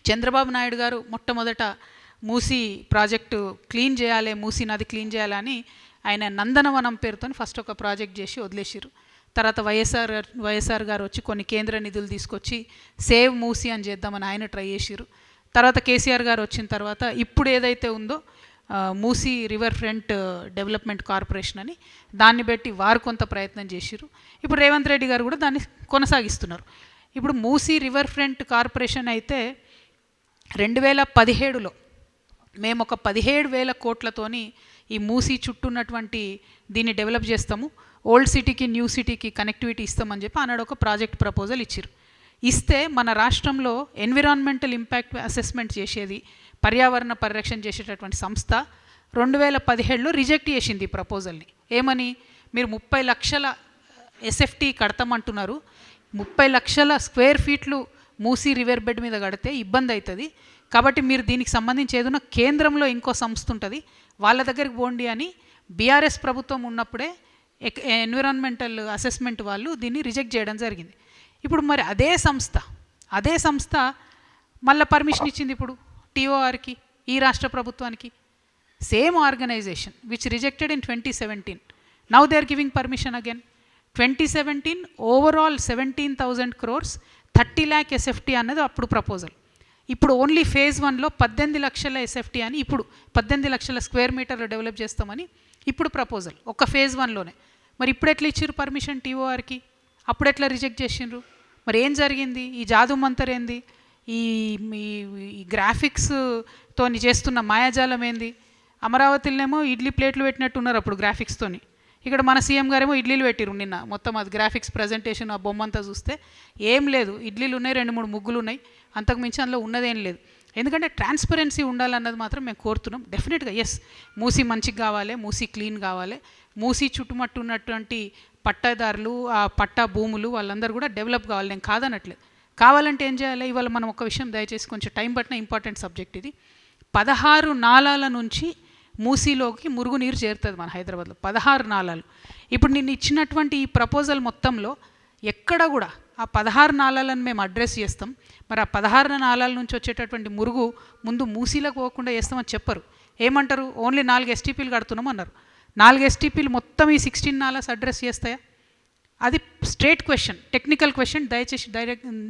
చంద్రబాబు నాయుడు గారు మొట్టమొదట Musi project clean చేయాలి, మూసీ నది క్లీన్ చేయాలని ఆయన నందనవనం పేరుతో ఫస్ట్ ఒక ప్రాజెక్ట్ చేసి వదిలేసారు. తర్వాత వైఎస్ఆర్ గారు వచ్చి కొన్ని కేంద్ర నిధులు తీసుకొచ్చి సేవ్ మూసీ అని చేద్దామని ఆయన ట్రై చేసారు. తర్వాత కేసీఆర్ గారు వచ్చిన తర్వాత ఇప్పుడు ఏదైతే ఉందో Musi river front development corporation అని దాన్ని బట్టి వారు కొంత ప్రయత్నం చేసారు. ఇప్పుడు రేవంత్ రెడ్డి గారు కూడా దాన్ని కొనసాగిస్తున్నారు. ఇప్పుడు మూసీ రివర్ ఫ్రంట్ కార్పొరేషన్ అయితే 2017లో మేము ఒక 17,000 కోట్లతోని ఈ మూసీ చుట్టూ ఉన్నటువంటి దీన్ని డెవలప్ చేస్తాము, ఓల్డ్ సిటీకి న్యూ సిటీకి కనెక్టివిటీ ఇస్తామని చెప్పి ఆనాడు ఒక ప్రాజెక్ట్ ప్రపోజల్ ఇచ్చారు. ఇస్తే మన రాష్ట్రంలో ఎన్విరాన్మెంటల్ ఇంపాక్ట్ అసెస్మెంట్ చేసేది, పర్యావరణ పరిరక్షణ చేసేటటువంటి సంస్థ 2017లో రిజెక్ట్ చేసింది ఈ ప్రపోజల్ని. ఏమని, మీరు 30 లక్షల ఎస్ఎఫ్టీ కడతామంటున్నారు, 30 లక్షల స్క్వేర్ ఫీట్లు మూసీ రివర్ బెడ్ మీద కడితే ఇబ్బంది అవుతుంది, కాబట్టి మీరు దీనికి సంబంధించి ఏదైనా కేంద్రంలో ఇంకో సంస్థ ఉంటుంది వాళ్ళ దగ్గరికి పోండి అని బీఆర్ఎస్ ప్రభుత్వం ఉన్నప్పుడే ఎన్విరాన్మెంటల్ అసెస్మెంట్ వాళ్ళు దీన్ని రిజెక్ట్ చేయడం జరిగింది. ఇప్పుడు మరి అదే సంస్థ మళ్ళీ పర్మిషన్ ఇచ్చింది ఇప్పుడు టీఓఆర్కి, ఈ రాష్ట్ర ప్రభుత్వానికి. Same organisation which rejected in 2017, now they are giving permission again. 2017 overall 17,000 crores 30 lakh SFT అన్నది అప్పుడు ప్రపోజల్. ఇప్పుడు ఓన్లీ ఫేజ్ 1లో 18 లక్షల ఎస్ఎఫ్టీ అని, ఇప్పుడు 18 లక్షల స్క్వేర్ మీటర్లు డెవలప్ చేస్తామని ఇప్పుడు ప్రపోజల్ ఒక ఫేజ్ 1లోనే. మరి ఇప్పుడు ఎట్లా ఇచ్చారు పర్మిషన్ టీఓఆర్కి, అప్పుడు ఎట్లా రిజెక్ట్ చేసిండ్రు? మరి ఏం జరిగింది? ఈ జాదు మంతర్ ఏంది? ఈ గ్రాఫిక్స్తో చేస్తున్న మాయాజాలం ఏంది? అమరావతిలోనేమో ఇడ్లీ ప్లేట్లు పెట్టినట్టున్నారు అప్పుడు గ్రాఫిక్స్తోని, ఇక్కడ మన సీఎం గారేమో ఇడ్లీలు పెట్టిరు నిన్న. మొత్తం అది గ్రాఫిక్స్ ప్రజెంటేషన్ ఆ బొమ్మంతా చూస్తే ఏం లేదు, ఇడ్లీలు ఉన్నాయి, 2-3 ముగ్గులు ఉన్నాయి, అంతకుమించి అందులో ఉన్నదేం లేదు. ఎందుకంటే ట్రాన్స్పరెన్సీ ఉండాలన్నది మాత్రం మేము కోరుతున్నాం. డెఫినెట్గా ఎస్, మూసీ మంచిగా కావాలి, మూసీ క్లీన్ కావాలి, మూసీ చుట్టుముట్టు ఉన్నటువంటి పట్టాదారులు, ఆ పట్టా భూములు వాళ్ళందరూ కూడా డెవలప్ కావాలి, నేను కాదనట్లేదు. కావాలంటే ఏం చేయాలి? ఇవాళ మనం ఒక విషయం దయచేసి కొంచెం టైం పట్టిన ఇంపార్టెంట్ సబ్జెక్ట్ ఇది. 16 నాలాల నుంచి మూసీలోకి మురుగునీరు చేరుతుంది మన హైదరాబాద్లో, 16 నాలాలు. ఇప్పుడు నేను ఇచ్చినటువంటి ఈ ప్రపోజల్ మొత్తంలో ఎక్కడ కూడా ఆ 16 నాలాలను మేము అడ్రస్ చేస్తాం, మరి ఆ 16 నాలాల నుంచి వచ్చేటటువంటి మురుగు ముందు మూసీలకు పోకుండా చేస్తామని చెప్పరు. ఏమంటారు? ఓన్లీ 4 ఎస్టీపీలు కడుతున్నాం అన్నారు. 4 ఎస్టీపీలు మొత్తం ఈ 16 నాలాస్ అడ్రస్ చేస్తాయా? అది స్ట్రేట్ క్వశ్చన్, టెక్నికల్ క్వశ్చన్.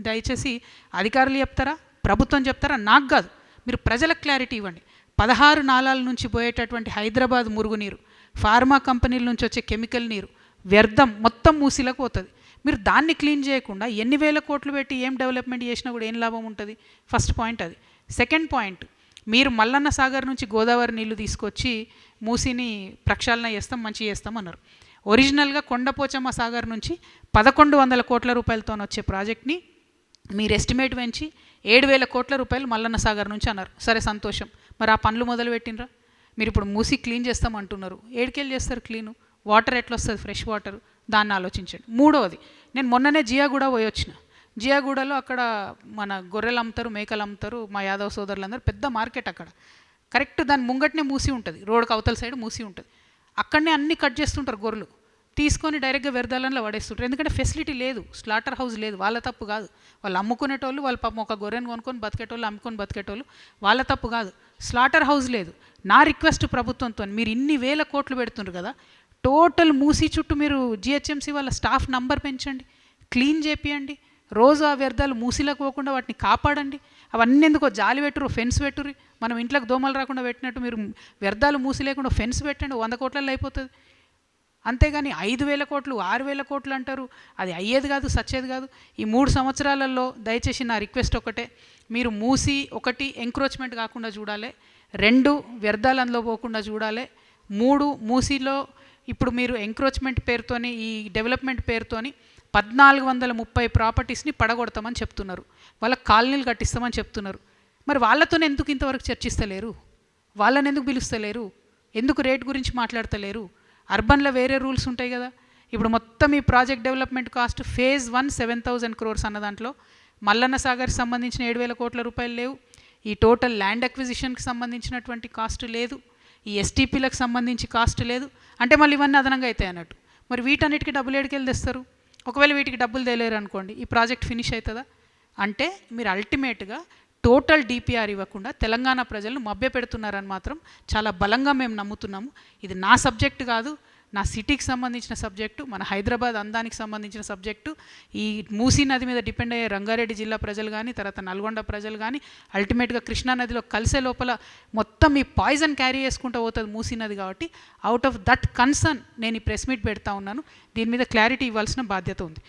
దయచేసి అధికారులు చెప్తారా, ప్రభుత్వం చెప్తారా? నాకు కాదు, మీరు ప్రజలకు క్లారిటీ ఇవ్వండి. 16 నాలాల నుంచి పోయేటటువంటి హైదరాబాద్ మురుగునీరు, ఫార్మా కంపెనీల నుంచి వచ్చే కెమికల్ నీరు, వ్యర్థం మొత్తం మూసీలకు పోతుంది. మీరు దాన్ని క్లీన్ చేయకుండా ఎన్ని వేల కోట్లు పెట్టి ఏం డెవలప్మెంట్ చేసినా కూడా ఏం లాభం ఉంటుంది? ఫస్ట్ పాయింట్ అది. సెకండ్ పాయింట్, మీరు మల్లన్న సాగర్ నుంచి గోదావరి నీళ్లు తీసుకొచ్చి మూసీని ప్రక్షాళన చేస్తాం, మంచి చేస్తాం అన్నారు. ఒరిజినల్గా కొండపోచమ్మ సాగర్ నుంచి 1,100 కోట్ల రూపాయలతో వచ్చే ప్రాజెక్ట్ని మీరు ఎస్టిమేట్ పెంచి 7,000 కోట్ల రూపాయలు మల్లన్న సాగర్ నుంచి అన్నారు. సరే, సంతోషం. మరి ఆ పనులు మొదలు పెట్టినరా? మీరు ఇప్పుడు మూసీ క్లీన్ చేస్తాం అంటున్నారు, ఏడుకెళ్ళి చేస్తారు క్లీను? వాటర్ ఎట్లా వస్తుంది? ఫ్రెష్ వాటర్, దాన్ని ఆలోచించండి. మూడవది, నేను మొన్ననే జియాగూడ పోయి వచ్చిన. జియాగూడలో అక్కడ మన గొర్రెలు అమ్ముతారు, మేకలు అమ్ముతారు, మా యాదవ్ సోదరులందరూ, పెద్ద మార్కెట్ అక్కడ. కరెక్ట్ దాని ముంగట్నే మూసి ఉంటుంది, రోడ్కి అవతల సైడ్ మూసి ఉంటుంది. అక్కడనే అన్నీ కట్ చేస్తుంటారు గొర్రెలు, తీసుకొని డైరెక్ట్గా వ్యర్థాలలో పడేస్తుంటారు. ఎందుకంటే ఫెసిలిటీ లేదు, స్లాటర్ హౌస్ లేదు. వాళ్ళ తప్పు కాదు, వాళ్ళు అమ్ముకునేటోళ్ళు, వాళ్ళ పాపం ఒక గొర్రెను కొనుక్కొని బతికేటోళ్ళు, అమ్ముకొని బతికేటోళ్ళు, వాళ్ళ తప్పు కాదు. స్లాటర్ హౌస్ లేదు. నా రిక్వెస్ట్ ప్రభుత్వంతో, మీరు ఇన్ని వేల కోట్లు పెడుతున్నారు కదా, టోటల్ మూసీ చుట్టూ మీరు జిహెచ్ఎంసీ వాళ్ళ స్టాఫ్ నంబర్ పెంచండి, క్లీన్ చేపియండి, రోజు ఆ వ్యర్థాలు మూసీలకు పోకుండా వాటిని కాపాడండి. అవన్నీ ఎందుకో జాలి పెట్టురు, ఫెన్స్ పెట్టుర్రి. మనం ఇంట్లోకి దోమలు రాకుండా పెట్టినట్టు మీరు వ్యర్థాలు మూసి లేకుండా ఫెన్స్ పెట్టండి, 100 కోట్లలో అయిపోతుంది. అంతేగాని 5,000 కోట్లు 6,000 కోట్లు అంటారు, అది అయ్యేది కాదు, సచ్చేది కాదు. ఈ 3 సంవత్సరాలలో దయచేసి నా రిక్వెస్ట్ ఒకటే, మీరు మూసి 1 ఎంక్రోచ్మెంట్ కాకుండా చూడాలి, 2 వ్యర్థాలు అందులో పోకుండా చూడాలి, 3 మూసీలో ఇప్పుడు మీరు ఎంక్రోచ్మెంట్ పేరుతోని, ఈ డెవలప్మెంట్ పేరుతోని 1,430 ప్రాపర్టీస్ని పడగొడతామని చెప్తున్నారు, వాళ్ళకి కాలనీలు కట్టిస్తామని చెప్తున్నారు. మరి వాళ్ళతోనే ఎందుకు ఇంతవరకు చర్చిస్తలేరు? వాళ్ళని ఎందుకు పిలుస్తలేరు? ఎందుకు రేట్ గురించి మాట్లాడతలేరు? అర్బన్లో వేరే రూల్స్ ఉంటాయి కదా. ఇప్పుడు మొత్తం ఈ project development cost phase 1 7,000 crores అన్న దాంట్లో మల్లన్న సాగర్కి సంబంధించిన 7,000 కోట్ల రూపాయలు లేవు, ఈ టోటల్ ల్యాండ్ అక్విజిషన్కి సంబంధించినటువంటి కాస్ట్ లేదు, ఈ ఎస్టీపీలకు సంబంధించి కాస్ట్ లేదు. అంటే మళ్ళీ ఇవన్నీ అదనంగా అవుతాయి అన్నట్టు. మరి వీటన్నిటికీ డబ్బులు ఏడికెళ్ళి తెస్తారు? ఒకవేళ వీటికి డబ్బులు తేలేరు అనుకోండి, ఈ ప్రాజెక్ట్ ఫినిష్ అవుతుందా? అంటే మీరు అల్టిమేట్గా టోటల్ డిపిఆర్ ఇవ్వకుండా తెలంగాణ ప్రజలను మభ్యపెడుతున్నారని మాత్రం చాలా బలంగా మేము నమ్ముతున్నాము. ఇది నా సబ్జెక్ట్ కాదు, నా సిటీకి సంబంధించిన సబ్జెక్టు, మన హైదరాబాద్ అందానికి సంబంధించిన సబ్జెక్టు. ఈ మూసీ నది మీద డిపెండ్ అయ్యే రంగారెడ్డి జిల్లా ప్రజలు కానీ, తర్వాత నల్గొండ ప్రజలు కానీ, అల్టిమేట్గా కృష్ణా నదిలో కలిసే లోపల మొత్తం ఈ పాయిజన్ క్యారీ చేసుకుంటూ పోతుంది మూసీ నది. కాబట్టి అవుట్ ఆఫ్ దట్ కన్సర్న్ నేను ఈ ప్రెస్ మీట్ పెడతా ఉన్నాను. దీని మీద క్లారిటీ ఇవ్వాల్సిన బాధ్యత ఉంది.